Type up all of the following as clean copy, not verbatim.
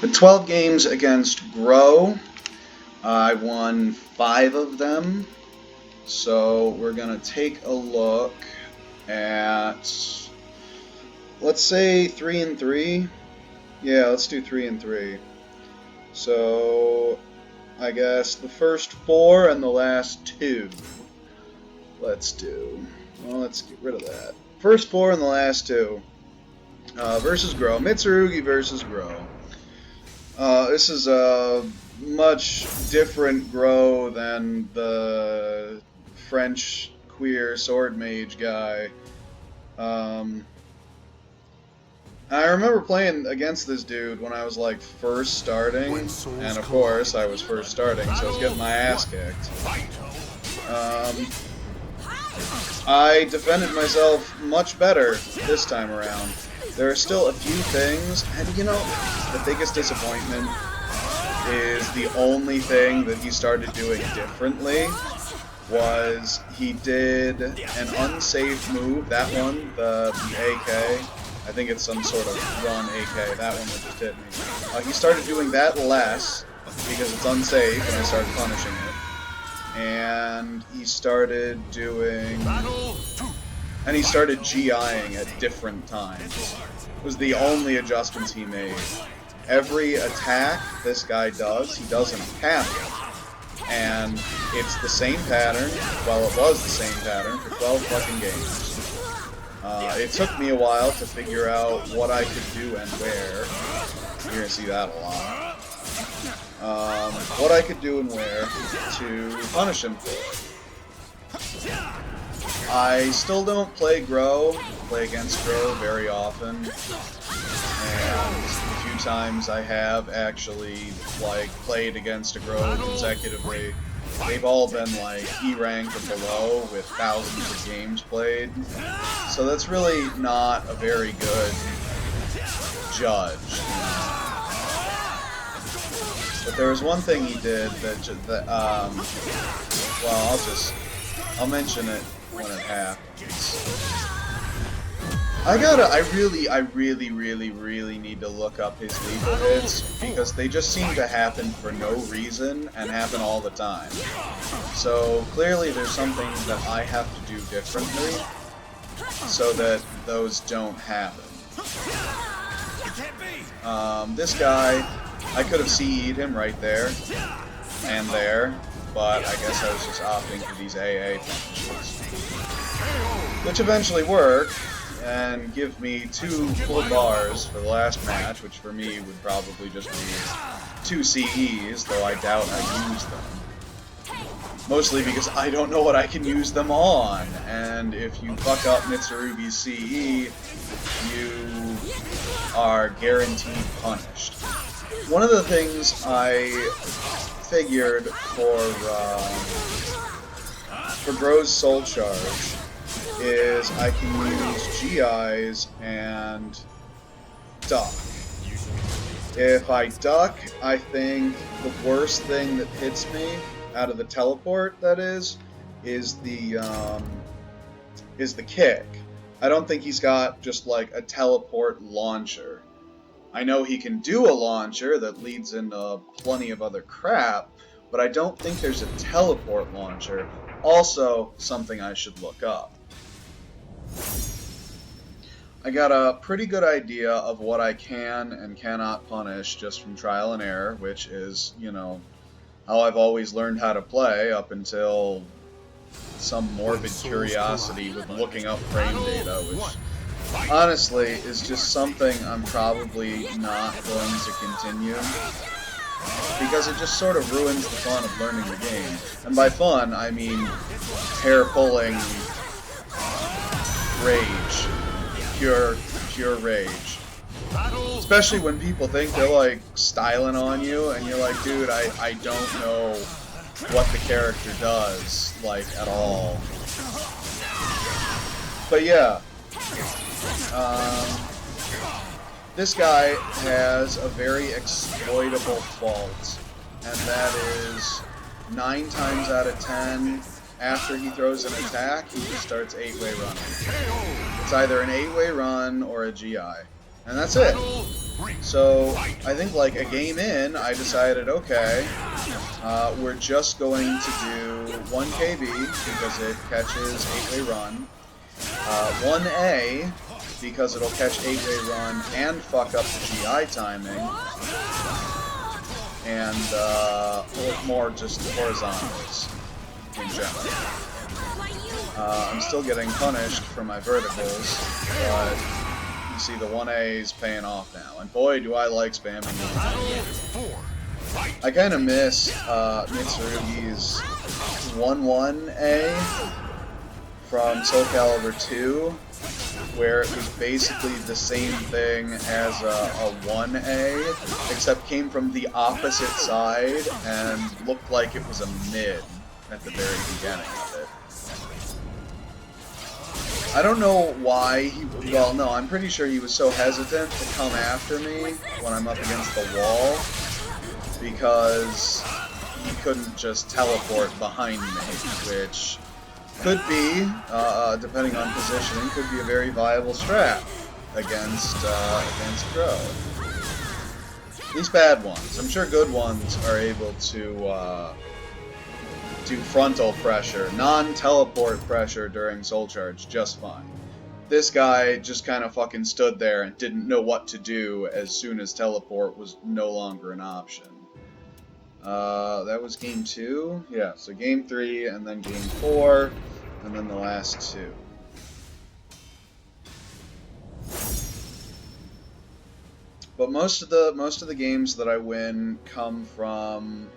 12 games against Groh. I won 5 of them. So we're going to take a look at, let's say 3-3. Yeah, let's do 3-3. So I guess the first 4 and the last 2. Let's do. Well, let's get rid of that. First 4 and the last 2. Versus Groh. Mitsurugi versus Groh. This is a much different Groh than the French queer sword mage guy. I remember playing against this dude when I was like first starting, and of course I was first starting, so I was getting my ass kicked. I defended myself much better this time around. There are still a few things, and you know, the biggest disappointment is the only thing that he started doing differently was he did an unsafe move, that one, the AK. I think it's some sort of run AK, that one that just hit me. He started doing that less because it's unsafe, and I started punishing it. And he started doing... And he started GIing at different times. It was the only adjustments he made. Every attack this guy does, he doesn't have it. And it's the same pattern, well, it was the same pattern for 12 fucking games. It took me a while to figure out what I could do and where. You're gonna see that a lot. What I could do and where to punish him for. I still don't play against Groh very often, and the few times I have actually like played against a Groh consecutively, they've all been like E rank or below with thousands of games played, so that's really not a very good judge. But there was one thing he did that well, I'll mention it when it happens. I really need to look up his lethal hits, because they just seem to happen for no reason and happen all the time. So clearly there's something that I have to do differently so that those don't happen. This guy, I could have CE'd him right there and there, but I guess I was just opting for these AA punishes, which eventually work and give me 2 full bars for the last match, which for me would probably just be 2 CEs, though I doubt I use them. Mostly because I don't know what I can use them on, and if you fuck up Mitsurugi's CE, you are guaranteed punished. One of the things I figured for Groh's Soul Charge is I can use GIs and duck. If I duck, I think the worst thing that hits me out of the teleport, that is the kick. I don't think he's got just like a teleport launcher. I know he can do a launcher that leads into plenty of other crap, but I don't think there's a teleport launcher. Also, something I should look up. I got a pretty good idea of what I can and cannot punish just from trial and error, which is, you know, how I've always learned how to play up until some morbid curiosity with looking up frame data, which honestly is just something I'm probably not going to continue, because it just sort of ruins the fun of learning the game. And by fun, I mean hair-pulling rage. Pure rage. Especially when people think they're like styling on you, and you're like, dude, I don't know what the character does, like, at all. But yeah. This guy has a very exploitable fault, and that is 9 times out of 10, after he throws an attack, he just starts 8-way running. It's either an 8-way run or a GI, and that's it. So I think like a game in, I decided, okay, we're just going to do 1 KB because it catches 8-way run, 1A because it'll catch 8-way run and fuck up the GI timing, and more just horizontals in general. I'm still getting punished for my verticals, but you see the 1A is paying off now, and boy do I like spamming them. I kind of miss Mitsurugi's 1-1A from Soul Calibur 2, where it was basically the same thing as a 1A, except came from the opposite side and looked like it was a mid at the very beginning of it. I don't know why he... Well, no, I'm pretty sure he was so hesitant to come after me when I'm up against the wall, because he couldn't just teleport behind me, which could be, depending on positioning, could be a very viable strat against Groh. At least bad ones. I'm sure good ones are able to do frontal pressure, non-teleport pressure during Soul Charge just fine. This guy just kind of fucking stood there and didn't know what to do as soon as teleport was no longer an option. That was game 2? Yeah, so game 3, and then game 4, and then the last 2. But most of the games that I win come from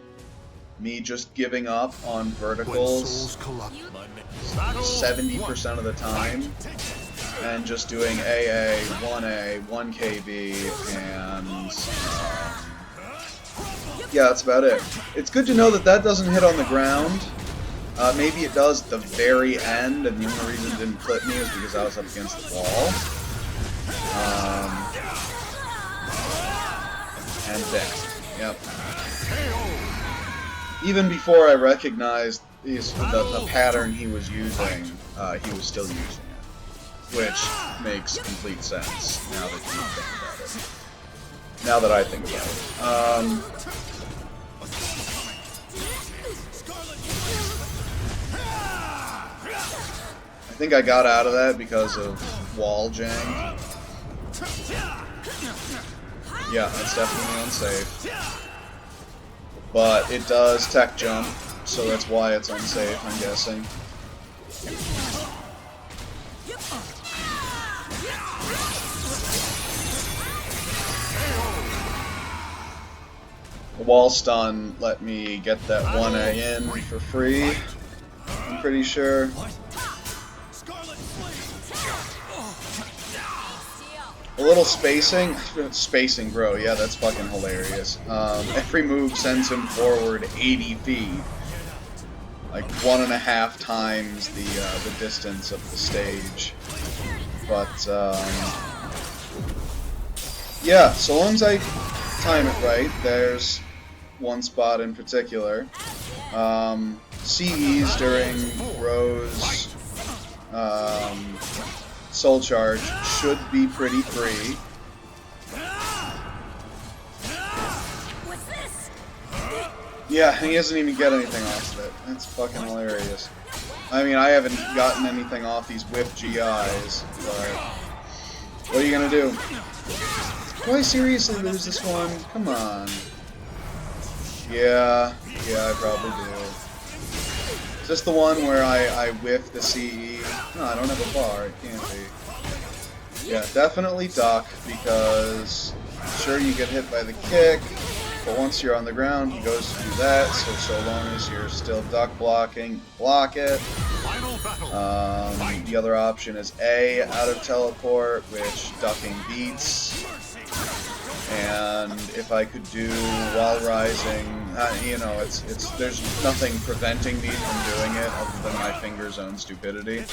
me just giving up on verticals 70% of the time, and just doing AA, 1A, 1KB, and yeah, that's about it. It's good to know that that doesn't hit on the ground. Maybe it does at the very end, and the only reason it didn't clip me is because I was up against the wall. And then, yep. Even before I recognized the pattern he was using, he was still using it. Which makes complete sense now that you think about it. Now that I think about it. I think I got out of that because of wall jank. Yeah, that's definitely unsafe. But it does tech jump, so that's why it's unsafe, I'm guessing. The wall stun let me get that 1A in for free, I'm pretty sure. A little spacing Groh, yeah, that's fucking hilarious. Every move sends him forward 80 feet. Like 1.5 times the distance of the stage. But, yeah, so long as I time it right, there's one spot in particular. CEs during Groh's Soul Charge should be pretty free. Yeah, he doesn't even get anything off of it. That's fucking hilarious. I mean, I haven't gotten anything off these whip GIs, but what are you gonna do? Do I seriously lose this one? Come on. Yeah, I probably do. Is this the one where I whiff the CE? No, I don't have a bar, it can't be. Yeah, definitely duck, because sure you get hit by the kick, but once you're on the ground, he goes to do that, so long as you're still duck blocking, block it. The other option is A out of teleport, which ducking beats. And if I could do while rising, you know, there's nothing preventing me from doing it other than my finger's own stupidity.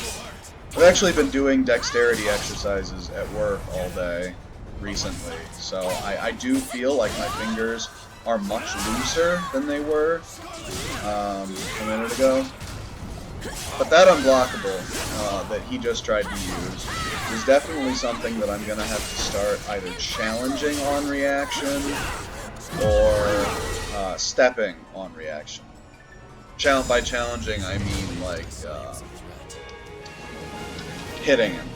I've actually been doing dexterity exercises at work all day recently, so I do feel like my fingers are much looser than they were a minute ago. But that unblockable that he just tried to use is definitely something that I'm going to have to start either challenging on reaction or stepping on reaction. By challenging, I mean like hitting him.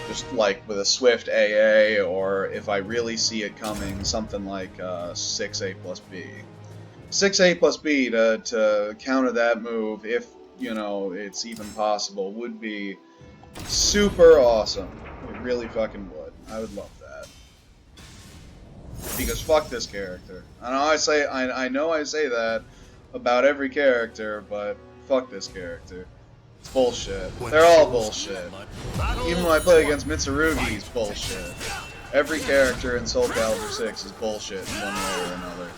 Just like with a swift AA, or if I really see it coming, something like sc6 plus B. sc6 plus B to counter that move, if, you know, it's even possible, would be super awesome. It really fucking would. I would love that. Because fuck this character. I know I say that about every character, but fuck this character. It's bullshit. They're all bullshit. Even when I play against Mitsurugi, it's bullshit. Every character in Soul Calibur 6 is bullshit in one way or another.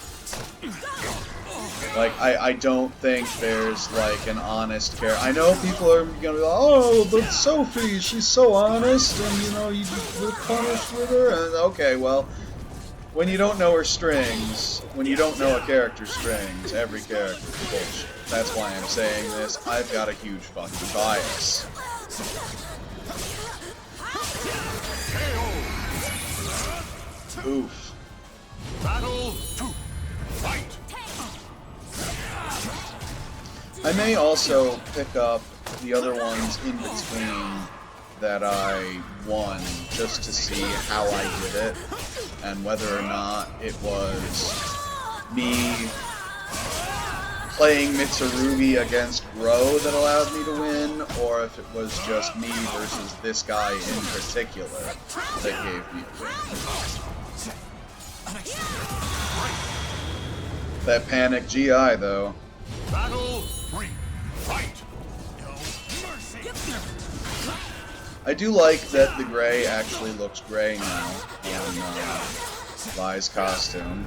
Like, I don't think there's, like, an honest character. I know people are gonna be like, oh, but Sophie, she's so honest, and, you know, you were punished with her, and okay, well, when you don't know her strings, when you don't know a character's strings, every character is bullshit. That's why I'm saying this. I've got a huge fucking bias. Oof. Battle 2. Fight. I may also pick up the other ones in between that I won, just to see how I did it, and whether or not it was me playing Mitsurugi against Groh that allowed me to win, or if it was just me versus this guy in particular that gave me the win. That Panic GI, though. Battle 3. Fight. I do like that the gray actually looks gray now on Lai's costume.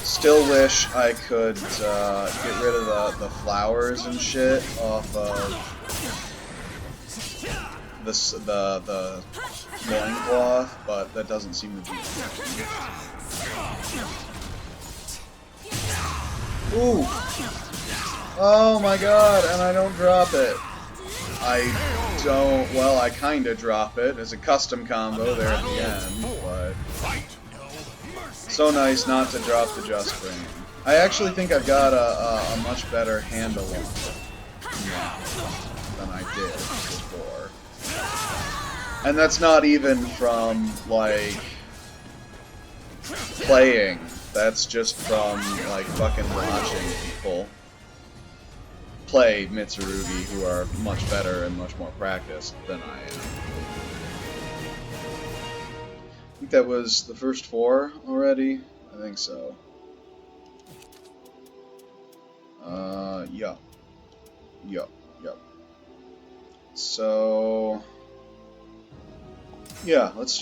Still wish I could get rid of the flowers and shit off of the loincloth, but that doesn't seem to be. Ooh! Oh my god, and I don't drop it. Well, I kinda drop it as a custom combo there at the end, but so nice not to drop the Just Brain. I actually think I've got a much better handle on it now than I did before. And that's not even from, like, playing. That's just from, like, fucking watching people play Mitsurugi who are much better and much more practiced than I am. I think that was the first 4 already. I think so. Yup. So, yeah, let's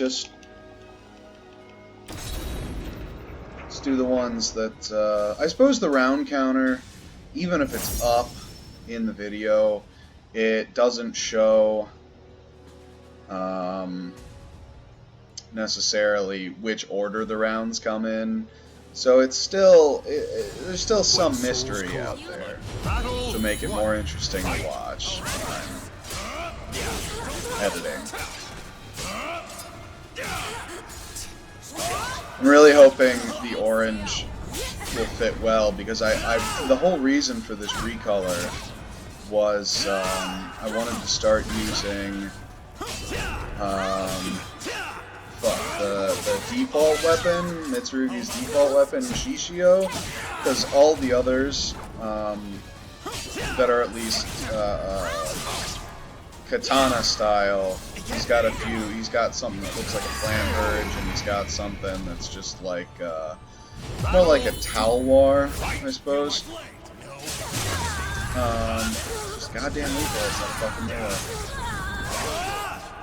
do the ones that, I suppose the round counter, even if it's up in the video, it doesn't show necessarily which order the rounds come in, so it's still there's still some mystery out there to make it more interesting to watch when I'm editing. I'm really hoping the orange will fit well, because the whole reason for this recolor was I wanted to start using the default weapon, Mitsurugi's default weapon, Shishio, because all the others that are at least katana style, he's got a few. He's got something that looks like a Flame Purge, and he's got something that's just like more like a Towel War, I suppose. Just goddamn recoils that fucking door.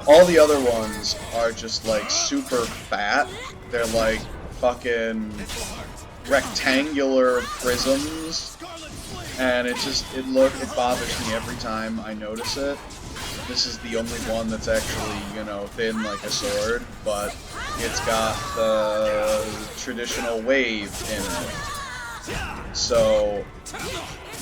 All the other ones are just like super fat. They're like fucking rectangular prisms, and it bothers me every time I notice it. This is the only one that's actually, you know, thin like a sword, but it's got the traditional wave in it. So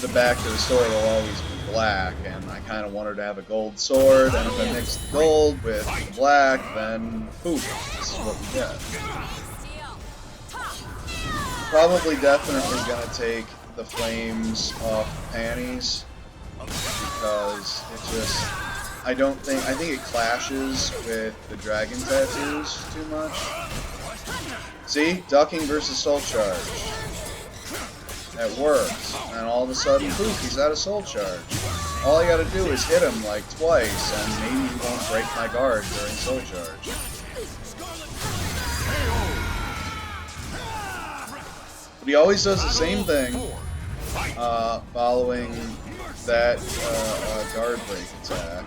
the back to the story will always be black, and I kind of wanted to have a gold sword, and if I mix the gold with the black, then poof, this is what we get. Probably definitely gonna take the flames off the panties, because it just, I think it clashes with the dragon tattoos too much. See? Ducking versus soul charge. That works. And all of a sudden, poof, he's out of soul charge. All I gotta do is hit him like twice, and maybe he won't break my guard during soul charge. But he always does the same thing, following that guard break attack.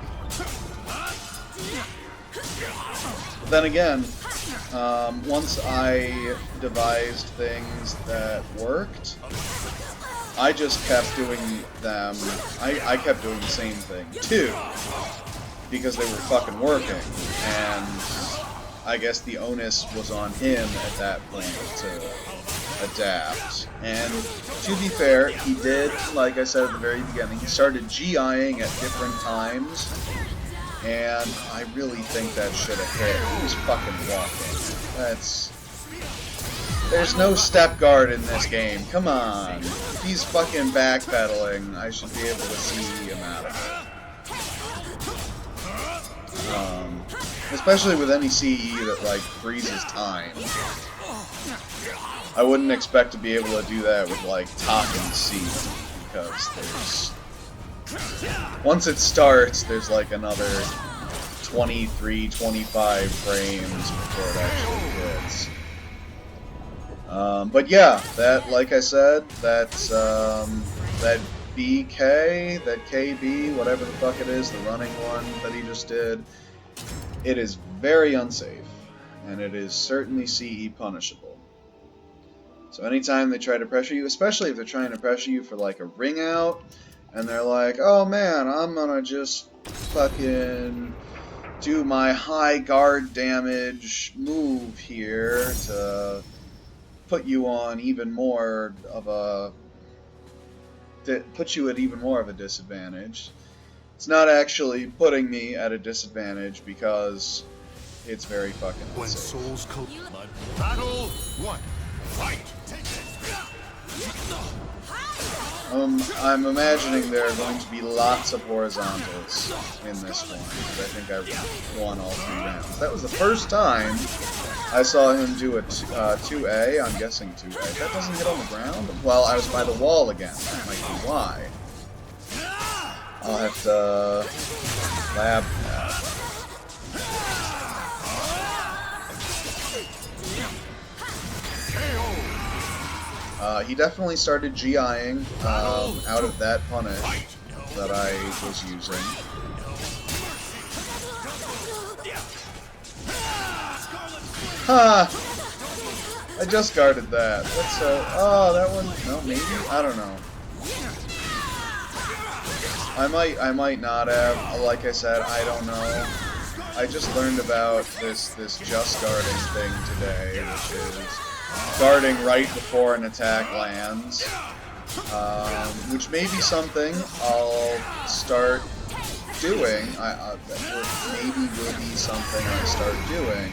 But then again, once I devised things that worked, I just kept doing them. I kept doing the same thing too, because they were fucking working, and I guess the onus was on him at that point to adapt. And to be fair, he did, like I said at the very beginning, he started GIing at different times, and I really think that should have hit. He was fucking walking. There's no step guard in this game. Come on. If he's fucking backpedaling, I should be able to see him out of it. Especially with any CE that, like, freezes time. I wouldn't expect to be able to do that with, like, top and C, because there's... Once it starts, there's, like, another 23, 25 frames before it actually hits. But yeah, that, like I said, that's, that BK, that KB, whatever the fuck it is, the running one that he just did, it is very unsafe, and it is certainly CE punishable. So anytime they try to pressure you, especially if they're trying to pressure you for like a ring out, and they're like, oh man, I'm gonna just fucking do my high guard damage move here to put you on even more of a... put you at even more of a disadvantage. It's not actually putting me at a disadvantage because it's very fucking unsafe. When souls battle one, fight. I'm imagining there are going to be lots of horizontals in this one, because I think I won all 3 rounds. That was the first time I saw him do a 2A. I'm guessing 2A. That doesn't hit on the ground? Well, I was by the wall again. That might be why. I'll have to lab that. He definitely started GIing out of that punish that I was using. Ha! I just guarded that. That's so... Oh, that one... No, maybe? I don't know. I might not have. Like I said, I don't know. I just learned about this just guarding thing today, which is guarding right before an attack lands, which may be something I'll start doing. Maybe will be something I start doing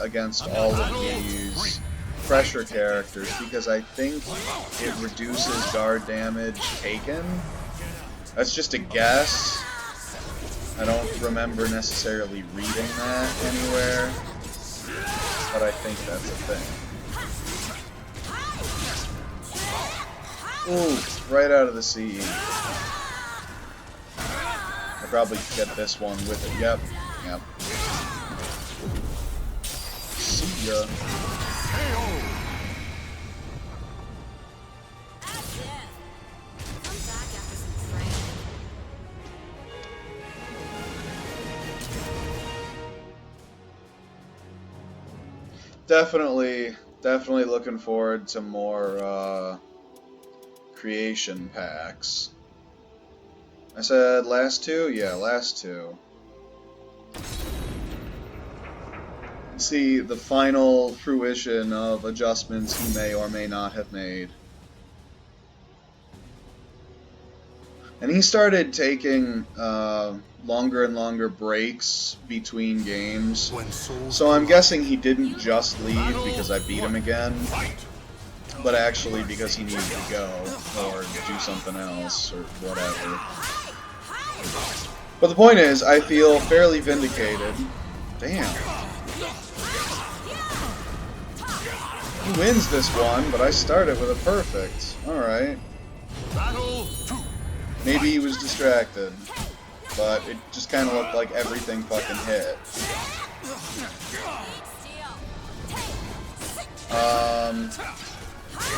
against all of these pressure characters, because I think it reduces guard damage taken. That's just a guess. I don't remember necessarily reading that anywhere, but I think that's a thing. Ooh, right out of the CE. I probably get this one with it. Yep. See ya. Definitely looking forward to more creation packs. I said last 2? Yeah, last 2. see the final fruition of adjustments he may or may not have made. And he started taking longer and longer breaks between games. So I'm guessing he didn't just leave because I beat him again, but actually because he needed to go or do something else or whatever. But the point is, I feel fairly vindicated. Damn. He wins this one, but I started with a perfect. Alright. Maybe he was distracted, but it just kind of looked like everything fucking hit.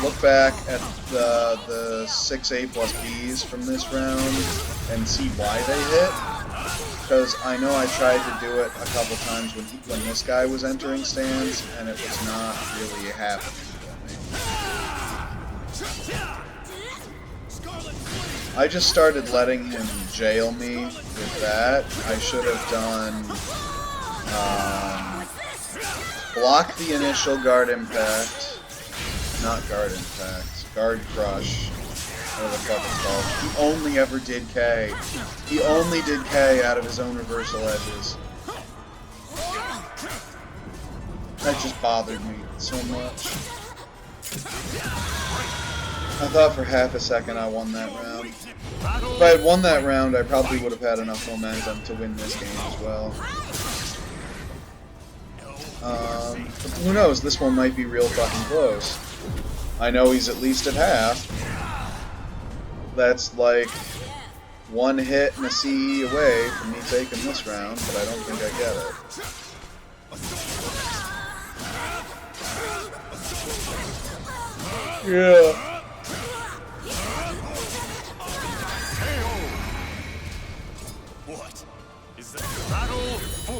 Look back at the 6 A plus Bs from this round and see why they hit. Because I know I tried to do it a couple times when this guy was entering stands, and it was not really happening for me. I just started letting him jail me with that. I should have done block the initial guard impact, not guard impact, guard crush, whatever the fuck it's called. He only ever did K. He only did K out of his own reversal edges. That just bothered me so much. I thought for half a second I won that round. If I had won that round, I probably would have had enough momentum to win this game as well. But who knows, this one might be real fucking close. I know he's at least at half. That's like one hit and a CE away from me taking this round, but I don't think I get it. Yeah.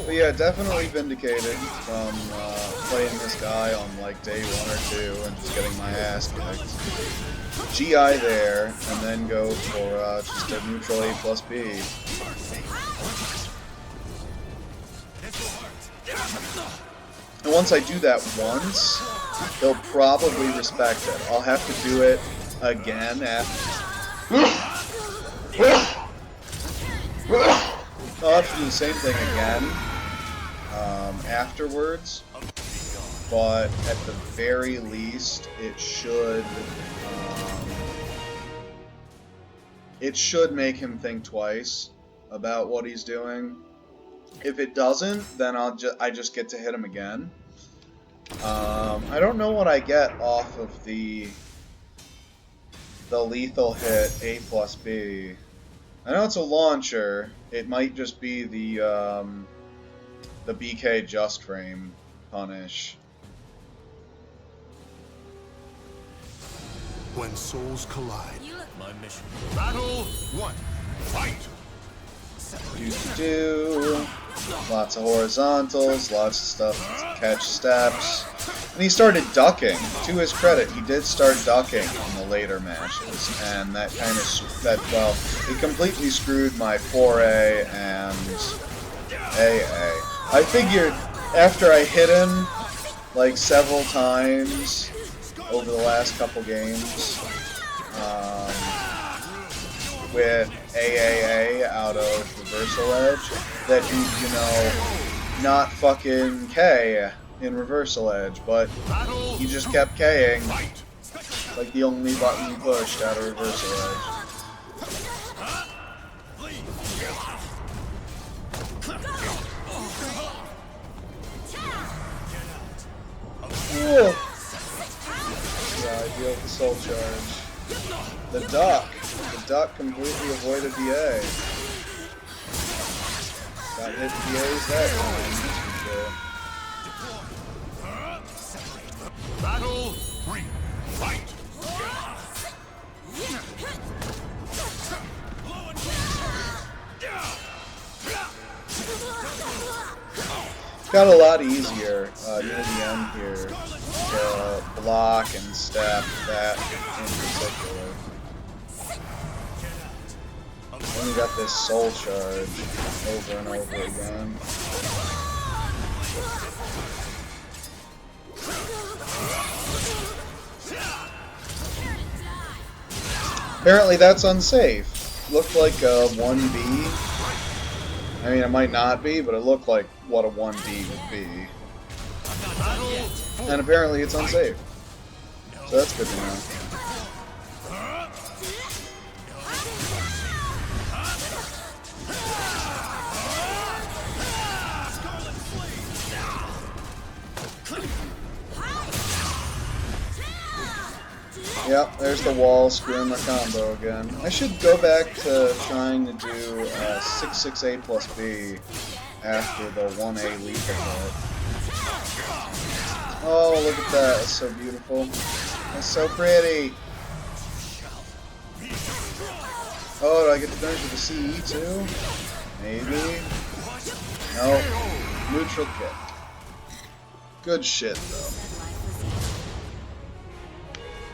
But yeah, definitely vindicated from playing this guy on like day 1 or 2 and just getting my ass kicked. GI there, and then go for just a neutral A plus B. And once I do that once, he'll probably respect it. I'll have to do it again after. I'll have to do the same thing again afterwards, but at the very least, it should make him think twice about what he's doing. If it doesn't, then I just get to hit him again. I don't know what I get off of the lethal hit A plus B. I know it's a launcher. It might just be the BK just frame punish. When souls collide, my mission. Battle 1. Fight. Do lots of horizontals, lots of stuff to catch steps. And he started ducking. To his credit, he did start ducking in the later matches, and that kind of it completely screwed my 4A and AA. I figured after I hit him like several times over the last couple games with AAA out of reversal edge, that he'd, you know, not fucking K in reversal edge, but he just kept K'ing like the only button he pushed out of reversal edge. Yeah, I deal with the soul charge. The duck completely avoided the A. Got hit the A's that time, that's for sure. Battle 3. Fight. Got a lot easier near the end here to block and step that in particular. Then we got this soul charge over and over again. Apparently that's unsafe. Looked like a 1B. I mean, it might not be, but it looked like what a 1B would be. And apparently it's unsafe. So that's good to know. Yep, there's the wall screwing my combo again. I should go back to trying to do 6-6-A plus B after the 1A leap ahead. Oh, look at that. That's so beautiful. That's so pretty. Oh, do I get to finish with the CE too? Maybe. No. Neutral kick. Good shit, though.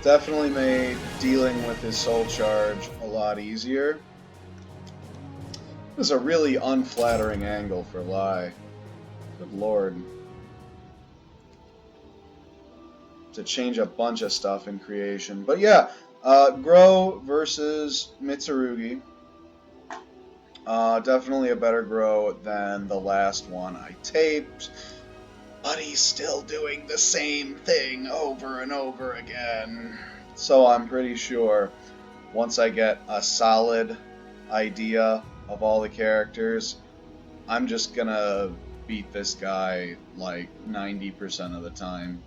Definitely made dealing with his soul charge a lot easier. This is a really unflattering angle for Lai. Good lord. To change a bunch of stuff in creation. But yeah, Groh versus Mitsurugi. Definitely a better Groh than the last one I taped. But he's still doing the same thing over and over again. So I'm pretty sure once I get a solid idea of all the characters, I'm just gonna beat this guy like 90% of the time.